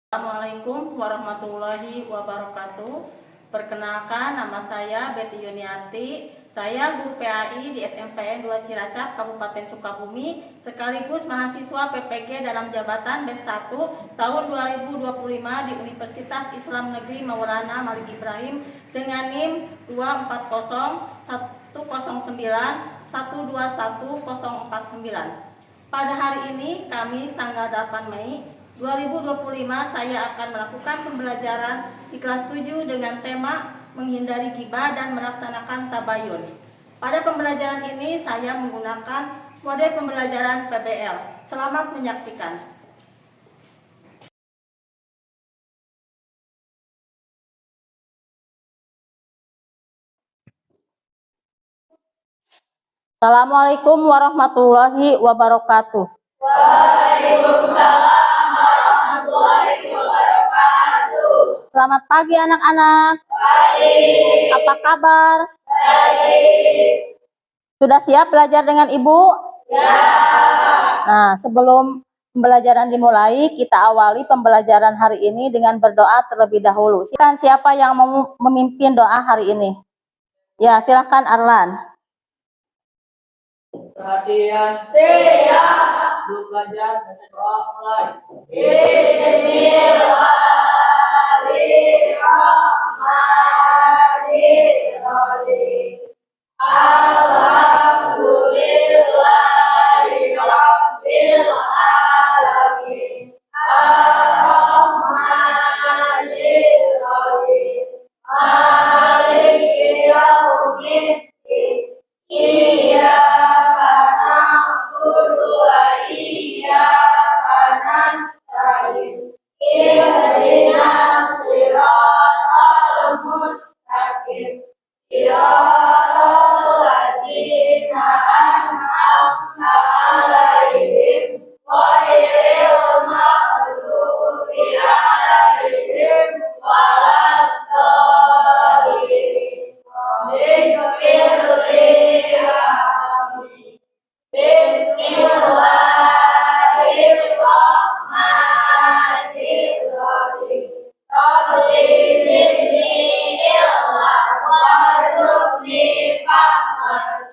Assalamualaikum warahmatullahi wabarakatuh. Perkenalkan, nama saya Betty Yuniarti. Saya guru PAI di SMPN 2 Cilacap, Kabupaten Sukabumi, sekaligus mahasiswa PPG dalam jabatan batch 1 tahun 2025 di Universitas Islam Negeri Maulana Malik Ibrahim dengan NIM 2400109121049. Pada hari ini, Kamis tanggal 8 Mei 2025, saya akan melakukan pembelajaran di kelas 7 dengan tema menghindari ghibah dan melaksanakan tabayun. Pada pembelajaran ini saya menggunakan mode pembelajaran PBL. Selamat menyaksikan. Assalamualaikum warahmatullahi wabarakatuh. Waalaikumsalam warahmatullahi wabarakatuh. Selamat pagi anak-anak. Baik. Apa kabar? Baik. Sudah siap belajar dengan Ibu? Siap. Nah, sebelum pembelajaran dimulai, kita awali pembelajaran hari ini dengan berdoa terlebih dahulu. Siapa yang mau memimpin doa hari ini? Ya, silakan Arlan. Perhatian. Siap. Sebelum belajar, baca doa mulai. Bismillahirrahmanirrahim. Alhamdulillahi rabbil alamin. Ar-Rahmanir-Rahim. Maliki yaumiddin. Iyyaka na'budu wa iyyaka nasta'in. Ihdinas siratal mustaqim. Siratal ladzina an'amta 'alaihim ghairil maghdubi 'alaihim waladdallin. Bismillahirrahmanirrahim. Rabbi zidni ilman warzuqni fahman.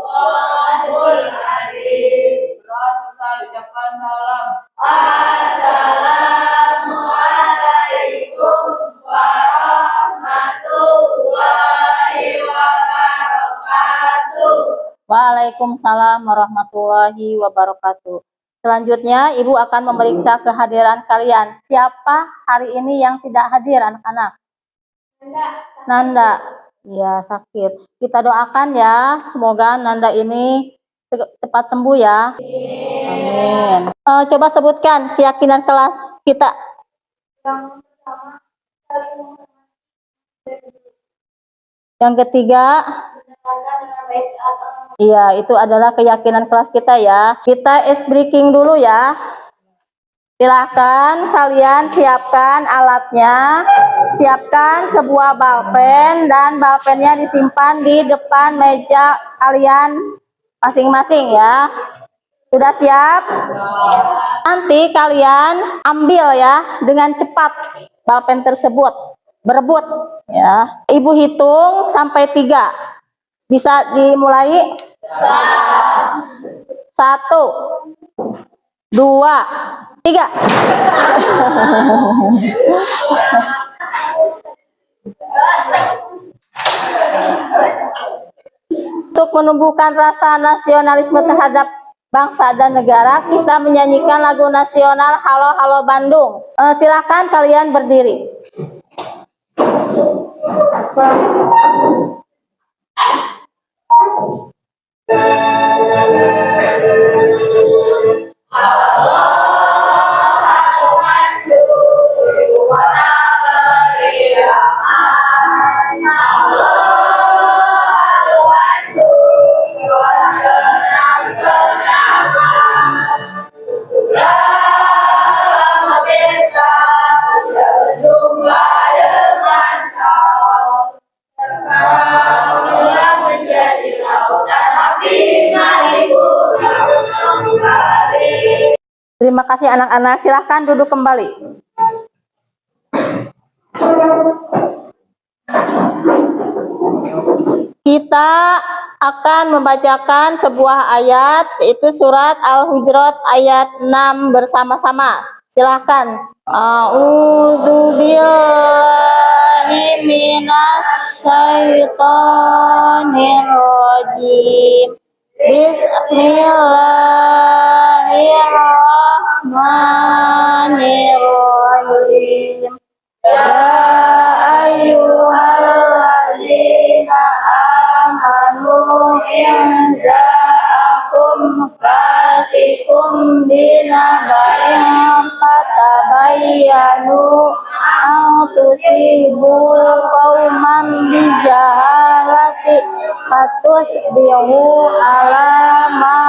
Wallahul alim. Doa selesai, ucapkan salam. Assalamualaikum warahmatullahi wabarakatuh. Waalaikumsalam warahmatullahi wabarakatuh. Selanjutnya, Ibu akan memeriksa kehadiran kalian. Siapa hari ini yang tidak hadir, anak-anak? Nanda. Ya, sakit. Kita doakan ya, semoga Nanda ini cepat sembuh ya. Amin. Coba sebutkan keyakinan kelas kita. Yang ketiga, iya, itu adalah keyakinan kelas kita ya. Kita ice breaking dulu ya. Silakan kalian siapkan alatnya. Siapkan sebuah balpen dan balpennya disimpan di depan meja kalian masing-masing ya. Sudah siap? Nanti kalian ambil ya dengan cepat balpen tersebut. Berebut ya. Ibu hitung sampai 3. Bisa dimulai? 1, 2, 3. Untuk menumbuhkan rasa nasionalisme terhadap bangsa dan negara, kita menyanyikan lagu nasional Halo Halo Bandung. Silakan kalian berdiri. Jumlah dengan kau. Sekarang menjadi lautan api. Terima kasih anak-anak, silahkan duduk kembali. Kita akan membacakan sebuah ayat, yaitu surat Al-Hujurat ayat 6 bersama-sama. Silahkan. A'udzubillahi minasyaitonirrajim. Bismillahirrahmanirrahim. Ya ayyuhalladzina amanu in ja'akum fasiqun binaba'in fatabayyanu an tusibul qauman bijahalati fatusbihu ala ma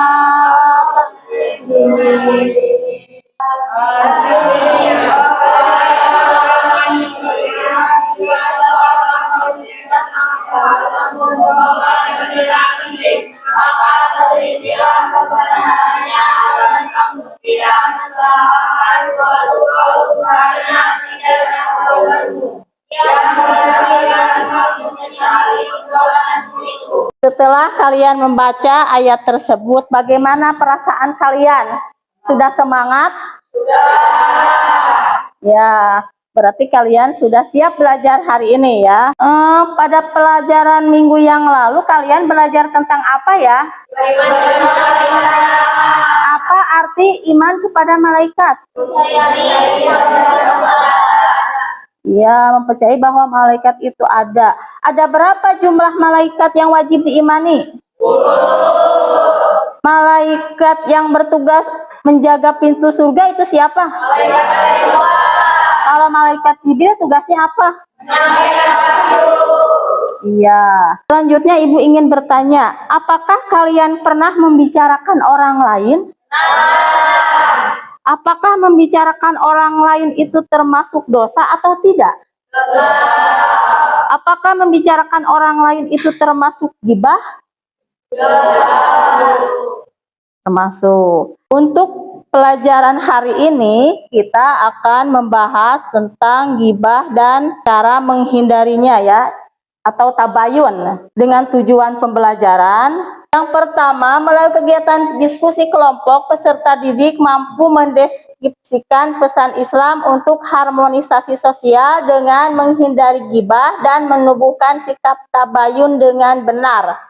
Setelah kalian membaca ayat tersebut, bagaimana perasaan kalian? Sudah semangat? Ya, berarti kalian sudah siap belajar hari ini ya. Pada pelajaran minggu yang lalu kalian belajar tentang apa ya? Apa arti iman kepada malaikat? Ya, mempercayai bahwa malaikat itu ada. Ada berapa jumlah malaikat yang wajib diimani? Malaikat yang bertugas menjaga pintu surga itu siapa? Kalau malaikat Jibril tugasnya apa? Iya. Selanjutnya ibu ingin bertanya, apakah kalian pernah membicarakan orang lain? Apakah membicarakan orang lain itu termasuk dosa atau tidak? Apakah membicarakan orang lain itu termasuk ghibah? Termasuk. Untuk pelajaran hari ini kita akan membahas tentang ghibah dan cara menghindarinya ya, atau tabayun dengan tujuan pembelajaran. Yang pertama, melalui kegiatan diskusi kelompok, peserta didik mampu mendeskripsikan pesan Islam untuk harmonisasi sosial dengan menghindari ghibah dan menumbuhkan sikap tabayun dengan benar.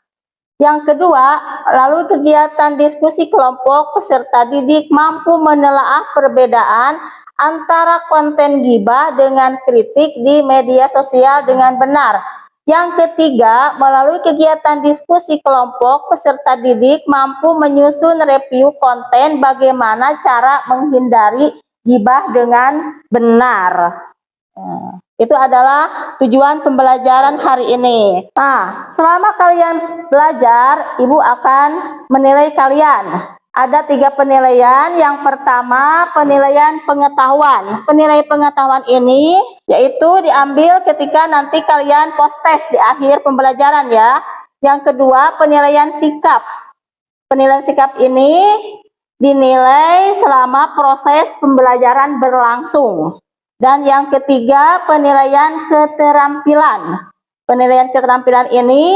Yang kedua, melalui kegiatan diskusi kelompok, peserta didik mampu menelaah perbedaan antara konten ghibah dengan kritik di media sosial dengan benar. Yang ketiga, melalui kegiatan diskusi kelompok, peserta didik mampu menyusun review konten bagaimana cara menghindari ghibah dengan benar. Itu adalah tujuan pembelajaran hari ini. Nah, selama kalian belajar, ibu akan menilai kalian. Ada 3 penilaian. Yang pertama, penilaian pengetahuan. Penilaian pengetahuan ini yaitu diambil ketika nanti kalian post test di akhir pembelajaran ya. Yang kedua, penilaian sikap. Penilaian sikap ini dinilai selama proses pembelajaran berlangsung. Dan yang ketiga, penilaian keterampilan. Penilaian keterampilan ini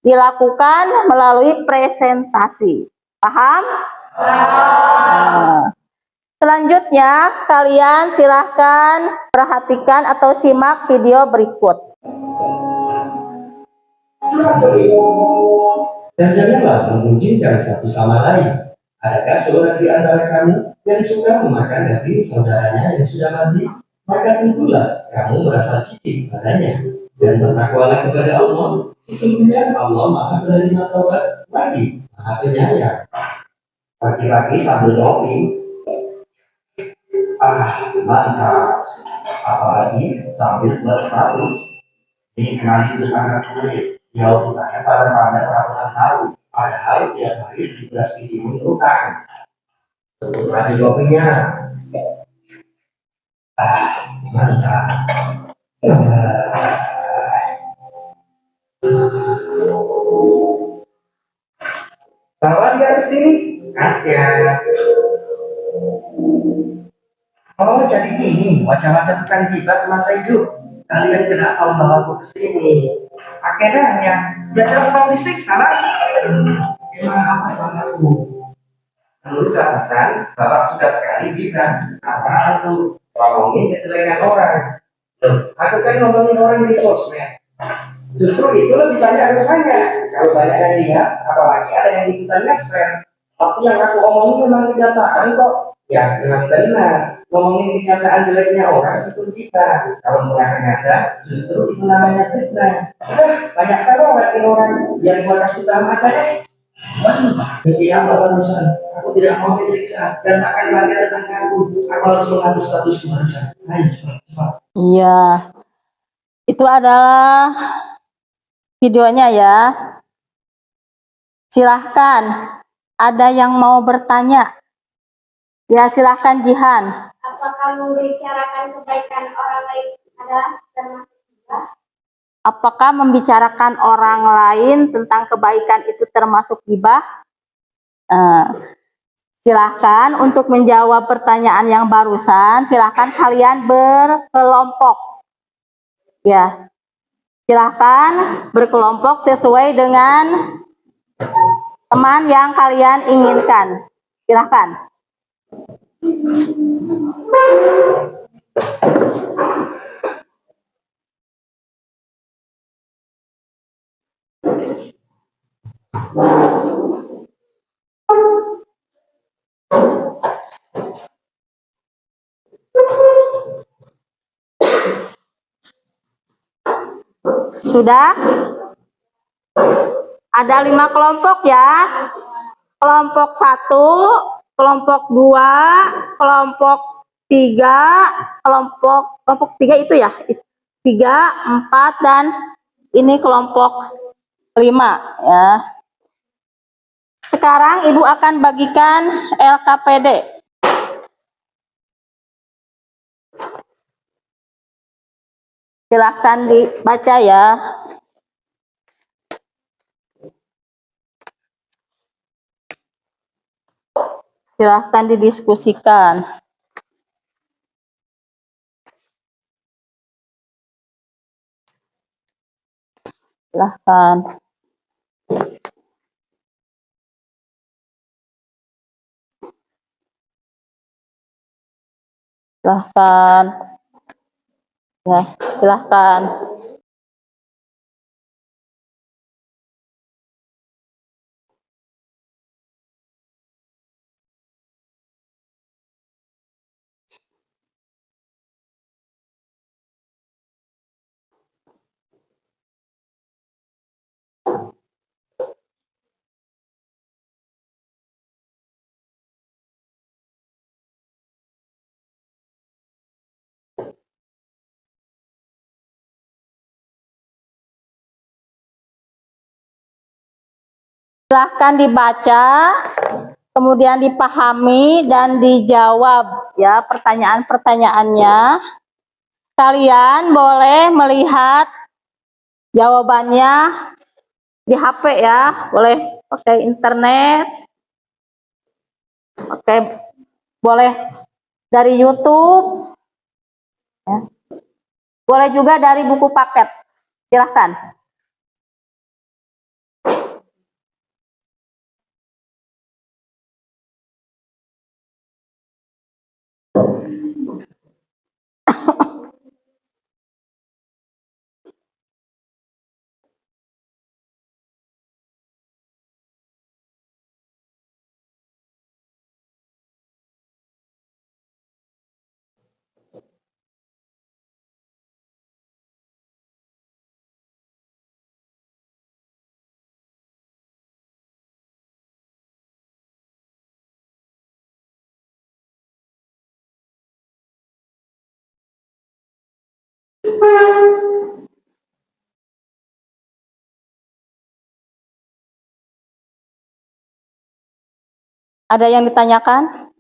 dilakukan melalui presentasi. Paham? Selanjutnya, kalian silahkan perhatikan atau simak video berikut. Dan janganlah mengunjingkan satu sama lain. Adakah seorang di antara kamu yang suka memakan daging saudaranya yang sudah mati? Maka tentulah kamu merasa jijik padanya. Dan bertakwalah kepada Allah. Sesungguhnya Allah Maha Penerima Taubat lagi Maha Penyayang. Pagi-pagi sambil jogging, mantap. Apalagi sambil berstatus. Ini kenali itu sangat sulit. Jauh bukannya pada peraturan tahu. Padahal tiap hari diberi isi utang. Untuk lagi joggingnya. Mantap. Bawa dia ke sini. Kasihan. Oh, jadi gini, macam-macam tentang kita semasa hidup. Kalian kenapa membawa aku ke sini? Akhirnya ya jelas mau disiksa lah. Emang apa salahku? Menurut catatan, Bapak sudah sekali bilang, apa aku ngomongin kejelekan orang. Loh, aku kan ngomongin orang di sosmed. Justru itu lebih banyak dosanya. Kalau banyak yang lihat, apalagi ada yang ikutannya share. Tapi yang aku omongin memang kenyataan kok. Ya, memang benar. Ngomongin kenyataan jeleknya orang itu kita. Kalau ternyata justru itu namanya fitnah. Banyak tahu orang yang gua kasih tahu aja deh. Jadi apa barusan? Aku tidak mau disiksa dan akan lagi datang ke aku. Aku harus mengatur status barusan. Ayo cepat. Iya, itu adalah videonya ya. Silahkan, ada yang mau bertanya? Ya, silahkan Jihan. Apakah membicarakan kebaikan orang lain adalah termasuk gibah? Apakah membicarakan orang lain tentang kebaikan itu termasuk gibah? Silahkan untuk menjawab pertanyaan yang barusan, silahkan kalian berkelompok. Ya, silahkan berkelompok sesuai dengan teman yang kalian inginkan. Silahkan. Sudah? Ada 5 kelompok ya. Kelompok 1, kelompok 2, kelompok 3, kelompok 3 itu ya. 3, 4 dan ini kelompok 5 ya. Sekarang Ibu akan bagikan LKPD. Silahkan dibaca ya. Silahkan didiskusikan. Silahkan. Silahkan. Ya, silahkan. Silahkan dibaca, kemudian dipahami dan dijawab ya pertanyaan-pertanyaannya. Kalian boleh melihat jawabannya di HP ya, boleh pakai internet, boleh dari YouTube, ya. Boleh juga dari buku paket. Silahkan. Ada yang ditanyakan?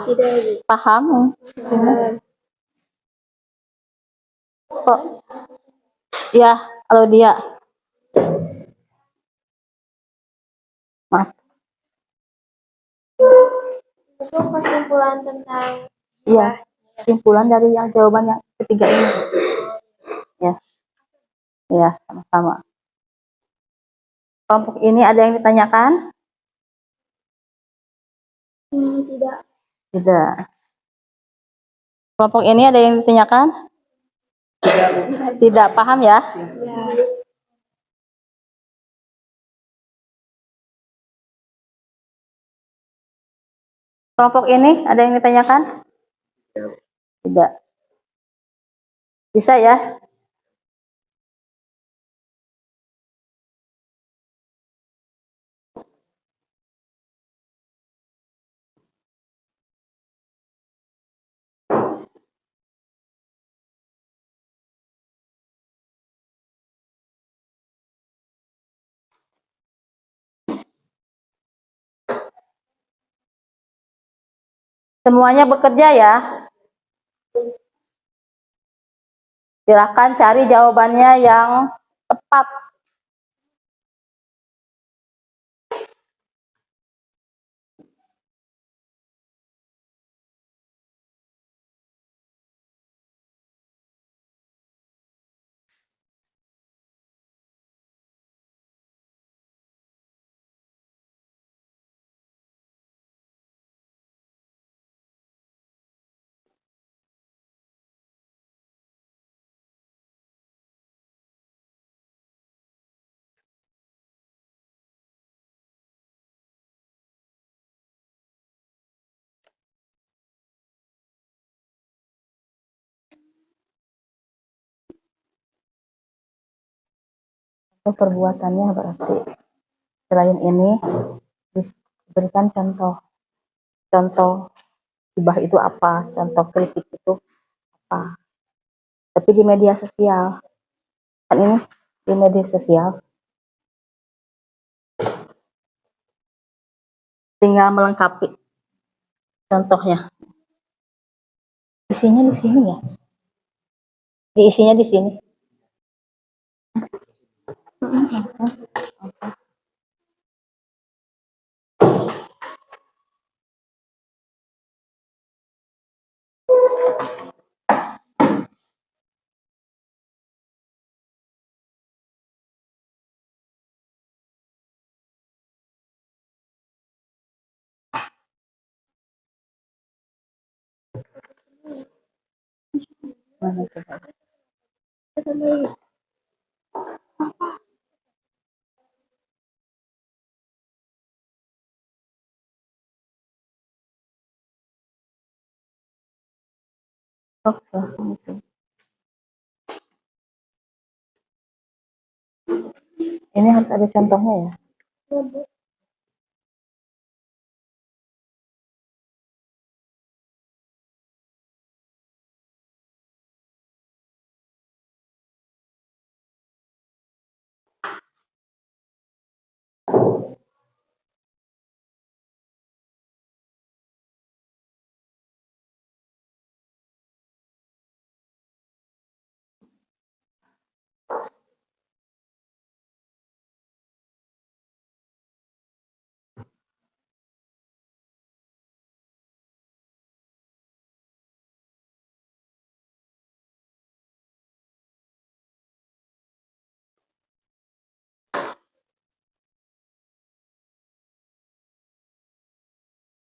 Tidak. Paham? Kok? Ya, kalau dia. Maaf. Itu kesimpulan tentang Iya. kesimpulan dari yang jawaban yang ketiga ini? Ya, ya, sama-sama. Kelompok ini ada yang ditanyakan? Tidak. Tidak. Kelompok ini ada yang ditanyakan? Tidak paham ya? Kelompok ini ada yang ditanyakan? Tidak. Bisa ya? Semuanya bekerja ya? Silahkan cari jawabannya yang tepat. Perbuatannya berarti selain ini diberikan contoh gibah itu apa, contoh kritik itu apa. Tapi di media sosial, kan ini di media sosial tinggal melengkapi contohnya. Isinya di sini ya, diisinya di sini. Mana coba? Oke. Ini harus ada contohnya ya.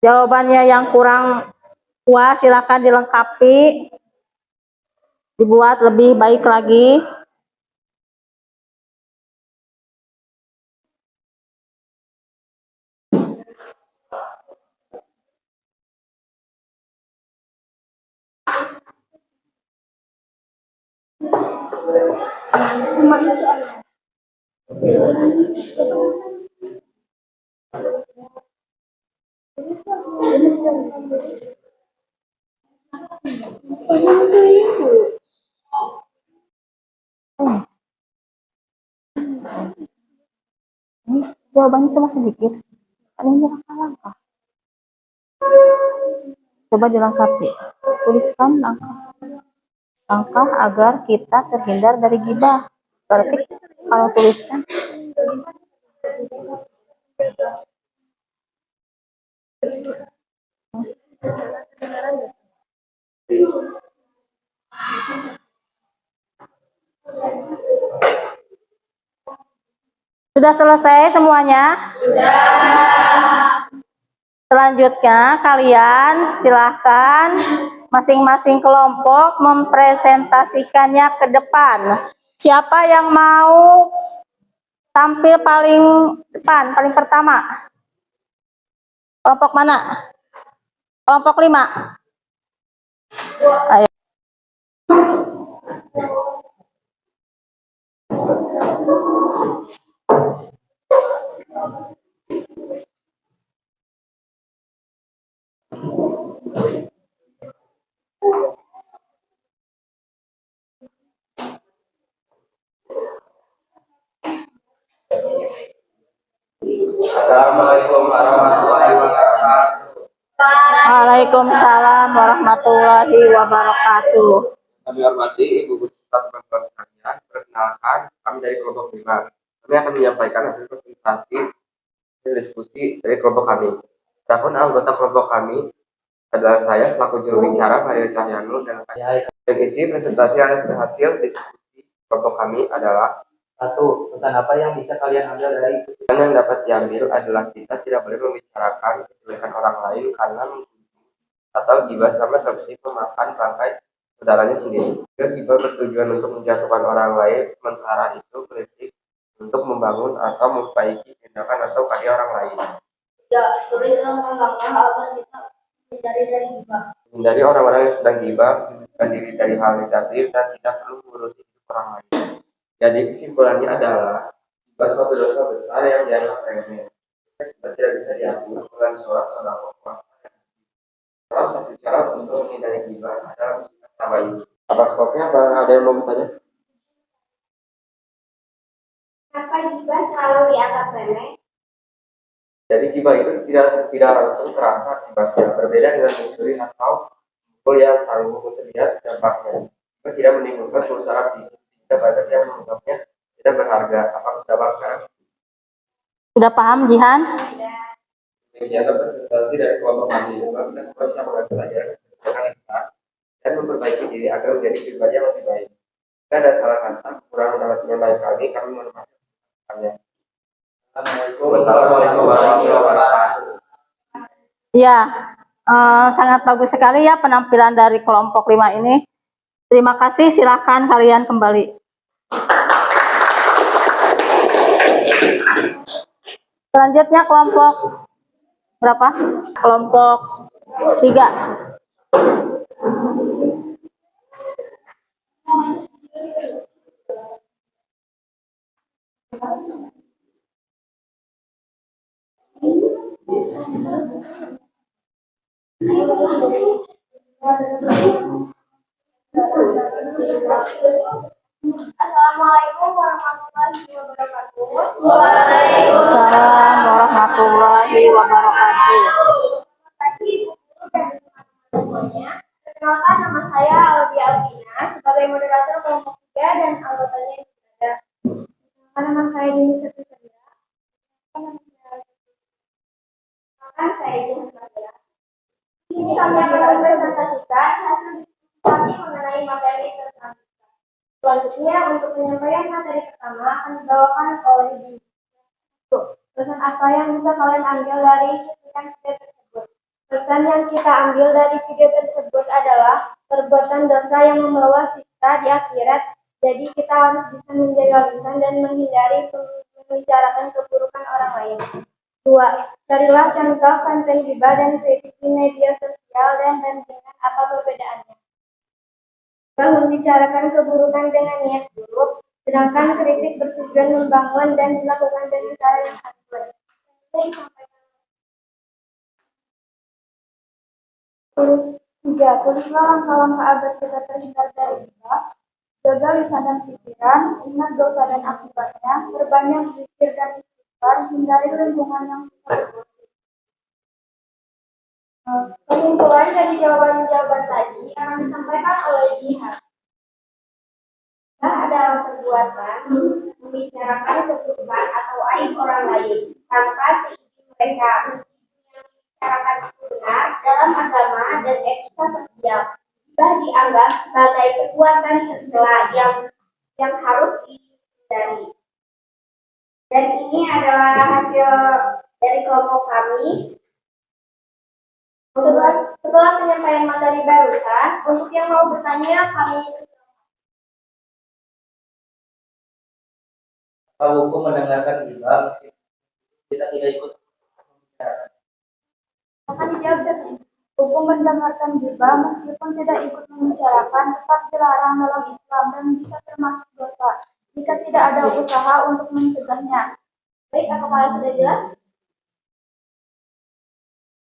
Jawabannya yang kurang puas silakan dilengkapi, dibuat lebih baik lagi. Ini jawabannya cuma sedikit. Ini langkah-langkah. Coba dilengkapi. Tuliskan langkah agar kita terhindar dari gibah. Berarti kalau tuliskan Sudah selesai semuanya? Sudah. Selanjutnya kalian silahkan masing-masing kelompok mempresentasikannya ke depan. Siapa yang mau tampil paling depan, paling pertama? Kelompok mana? Kelompok 5. Ayo. Assalamualaikum warahmatullahi wabarakatuh. Waalaikumsalam warahmatullahi wabarakatuh. Kami hormati Ibu Guru serta teman-teman sekalian. Perkenalkan, kami dari kelompok 5. Kami akan menyampaikan hasil presentasi dan diskusi dari kelompok kami. Adapun anggota kelompok kami adalah saya selaku juru bicara Maria Cahyanu dan isi presentasi hasil diskusi kelompok kami adalah: 1. Pesan apa yang bisa kalian ambil dari pesan yang dapat diambil adalah kita tidak boleh membicarakan kejelekan orang lain karena atau gibah sama seperti memakan bangkai saudaranya sendiri. Jika gibah bertujuan untuk menjatuhkan orang lain, sementara itu kritik untuk membangun atau memperbaiki tindakan atau karya orang lain. 3. Suri dalam langkah agar kita hindari dari gibah. Hindari orang-orang yang sedang gibah, sibukkan diri dari hal negatif dan tidak perlu mengurusi hidup orang lain. Jadi kesimpulannya adalah gibah suatu dosa besar yang dianggap remeh. Kita tidak bisa diatur dengan surat sedekah. Salah satu cara untuk menghindari gibah adalah bersikap tabayun. Apa skopnya? Apa ada yang mau bertanya? Kenapa gibah selalu dianggap remeh? Jadi gibah itu tidak langsung terasa akibatnya, berbeda dengan mencuri atau mukul yang tangguh terlihat dampaknya. Gibah tidak menimbulkan kerusakan fisik sehingga banyak yang menganggapnya tidak berharga. Apakah sudah paham sekarang? Sudah paham, Jihan? Demikian presentasi dari kelompok kami. Kita semua bisa mengambil pelajaran analisa dan memperbaiki diri agar menjadi pribadi yang lebih baik. Jika ada salah kata, kurang dapat menyampaikan kami mohon maaf. Assalamualaikum warahmatullahi wabarakatuh. Ya, sangat bagus sekali ya penampilan dari kelompok 5 ini. Terima kasih, silahkan kalian kembali. Selanjutnya kelompok berapa? Kelompok 3. Assalamualaikum warahmatullahi wabarakatuh. Waalaikumsalam warahmatullahi wabarakatuh. Semuanya, perkenalkan nama saya Aldia Alvina sebagai moderator kelompok 3 dan anggotanya yang ada. Nama saya Dini Septiania. Perkenalkan saya Dini Septiania. Di sini kami akan mempresentasikan hasil diskusi kami mengenai materi tersebut. Selanjutnya, untuk penyampaian materi pertama akan dibawakan oleh Dini. Pesan apa yang bisa kalian ambil dari cuplikan video tersebut? Pesan yang kita ambil dari video tersebut adalah perbuatan dosa yang membawa siksa di akhirat. Jadi kita harus bisa menjaga lisan dan menghindari membicarakan keburukan orang lain. 2. Carilah contoh konten gibah dan kritik di media sosial dan bandingkan apa perbedaannya. Membicarakan keburukan dengan niat buruk, sedangkan kritik bertujuan membangun dan dilakukan dengan cara yang adil. Tulislah langkah-langkah agar kita terhindar dari gibah. Jaga lisan dan pikiran, ingat dosa dan akibatnya, perbanyak zikir dan istighfar, hindari lingkungan yang tidak bersih. Kesimpulan dari jawaban-jawaban tadi akan disampaikan oleh Jihan. Adalah perbuatan membicarakan keburukan atau aib orang lain tanpa seizin mereka, meskipun yang dibicarakan itu benar dalam agama dan etika sosial. gibah dianggap sebagai perbuatan tercela yang harus dihindari. Dan ini adalah hasil dari kelompok kami. Setelah penyampaian materi barusan, untuk yang mau bertanya kami Hukum mendengarkan gibah meskipun kita tidak ikut membicarakan. akan dijawab satu. Hukum mendengarkan gibah meskipun tidak ikut membicarakan tetap dilarang dalam Islam dan bisa termasuk dosa jika tidak ada usaha untuk mencegahnya. Baik, apakah sudah jelas?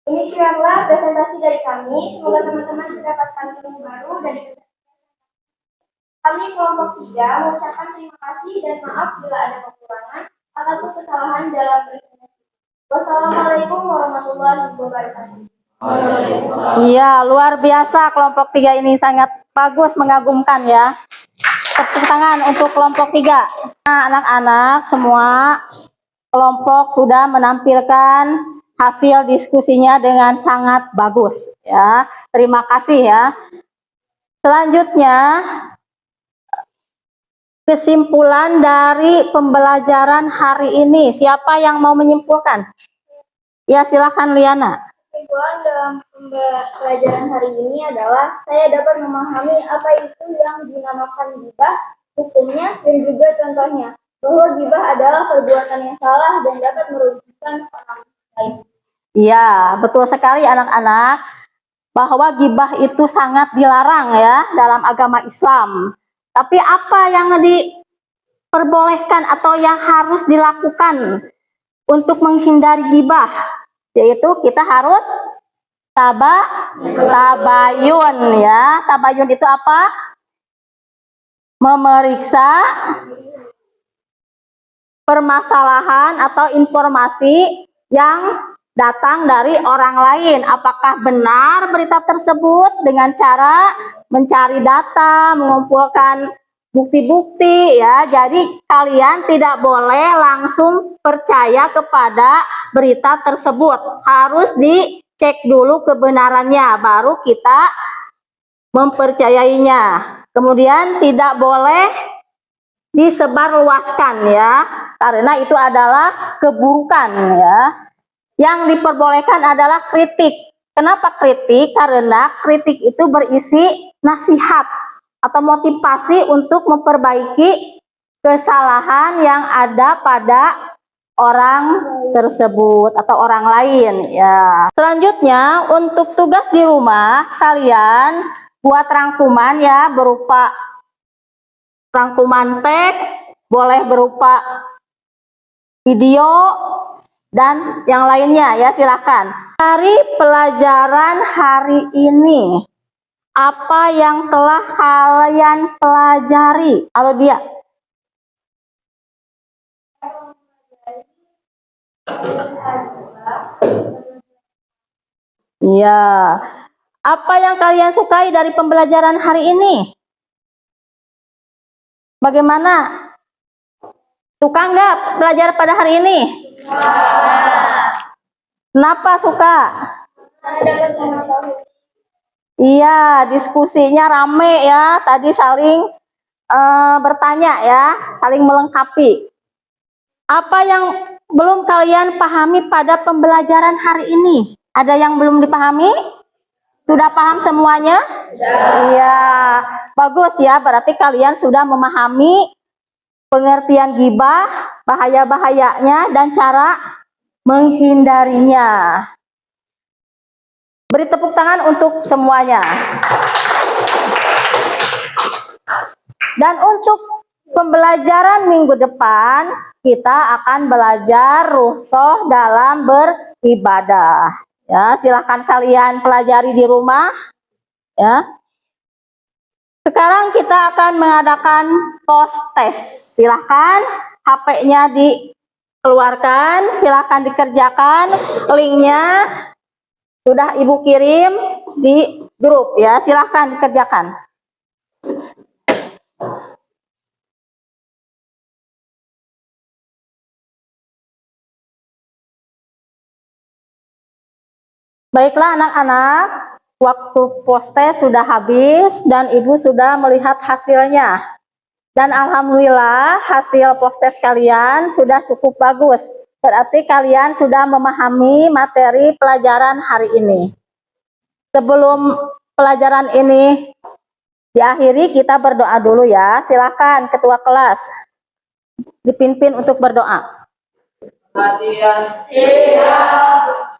Demikianlah presentasi dari kami. Semoga teman-teman mendapatkan ilmu baru dari kami kelompok 3 mengucapkan terima kasih dan maaf bila ada kekurangan ataupun kesalahan dalam presentasi. Wassalamualaikum warahmatullahi wabarakatuh. Iya, luar biasa kelompok 3 ini, sangat bagus, mengagumkan ya. Tepuk tangan untuk kelompok 3. Nah, anak-anak semua kelompok sudah menampilkan hasil diskusinya dengan sangat bagus ya. Terima kasih ya. Selanjutnya kesimpulan dari pembelajaran hari ini. Siapa yang mau menyimpulkan? Ya, silakan Liana. Kesimpulan dalam pembelajaran hari ini adalah saya dapat memahami apa itu yang dinamakan gibah, hukumnya, dan juga contohnya. Bahwa gibah adalah perbuatan yang salah dan dapat merugikan orang lain. Iya, betul sekali anak-anak, bahwa gibah itu sangat dilarang ya dalam agama Islam. Tapi apa yang diperbolehkan atau yang harus dilakukan untuk menghindari gibah? Yaitu kita harus tabayun ya. Tabayun itu apa? Memeriksa permasalahan atau informasi yang datang dari orang lain. Apakah benar berita tersebut dengan cara mencari data, mengumpulkan bukti-bukti ya. Jadi kalian tidak boleh langsung percaya kepada berita tersebut. Harus dicek dulu kebenarannya, baru kita mempercayainya. Kemudian tidak boleh disebarluaskan ya, karena itu adalah keburukan ya. Yang diperbolehkan adalah kritik. Kenapa kritik? Karena kritik itu berisi nasihat atau motivasi untuk memperbaiki kesalahan yang ada pada orang tersebut atau orang lain ya. Selanjutnya untuk tugas di rumah kalian buat rangkuman ya, berupa rangkuman teks, boleh berupa video dan yang lainnya ya, silakan. Dari pelajaran hari ini, apa yang telah kalian pelajari? Halo dia. Iya. Apa yang kalian sukai dari pembelajaran hari ini? Bagaimana? Suka nggak belajar pada hari ini? Kenapa suka? Iya, diskusinya rame ya. Tadi saling bertanya ya, saling melengkapi. Apa yang belum kalian pahami pada pembelajaran hari ini? Ada yang belum dipahami? Sudah paham semuanya? Iya, bagus ya. Berarti kalian sudah memahami pengertian gibah, bahaya-bahayanya, dan cara menghindarinya. Beri tepuk tangan untuk semuanya. Dan untuk pembelajaran minggu depan, kita akan belajar rukhsah dalam beribadah. Ya, silakan kalian pelajari di rumah. Ya. Sekarang kita akan mengadakan post test. Silakan HP-nya dikeluarkan, silakan dikerjakan. Linknya sudah Ibu kirim di grup ya, silakan dikerjakan. Baiklah anak-anak, waktu postes sudah habis dan Ibu sudah melihat hasilnya. Dan alhamdulillah hasil postes kalian sudah cukup bagus. Berarti kalian sudah memahami materi pelajaran hari ini. Sebelum pelajaran ini diakhiri, kita berdoa dulu ya. Silakan Ketua kelas dipimpin untuk berdoa. Latihan siap.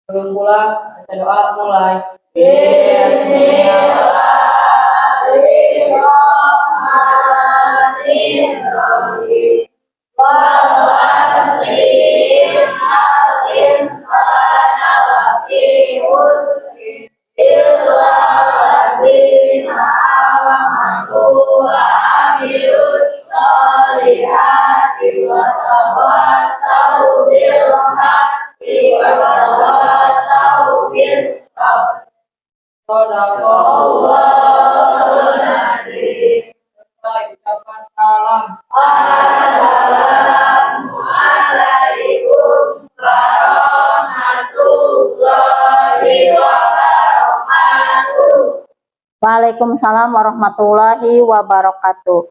Belum pulang, baca doa mulai. Bismillahirrahmanirrahim. Wal-'asri innal insana lafi khusr illa alladziina aamanu wa 'amilus shalihati wa tawassaw bil haqqi wa tawassaw bis sabr. Shadaqallahul adzim. Selesai ucapan salam. Assalamualaikum warahmatullahi wabarakatuh. Waalaikumsalam warahmatullahi wabarakatuh.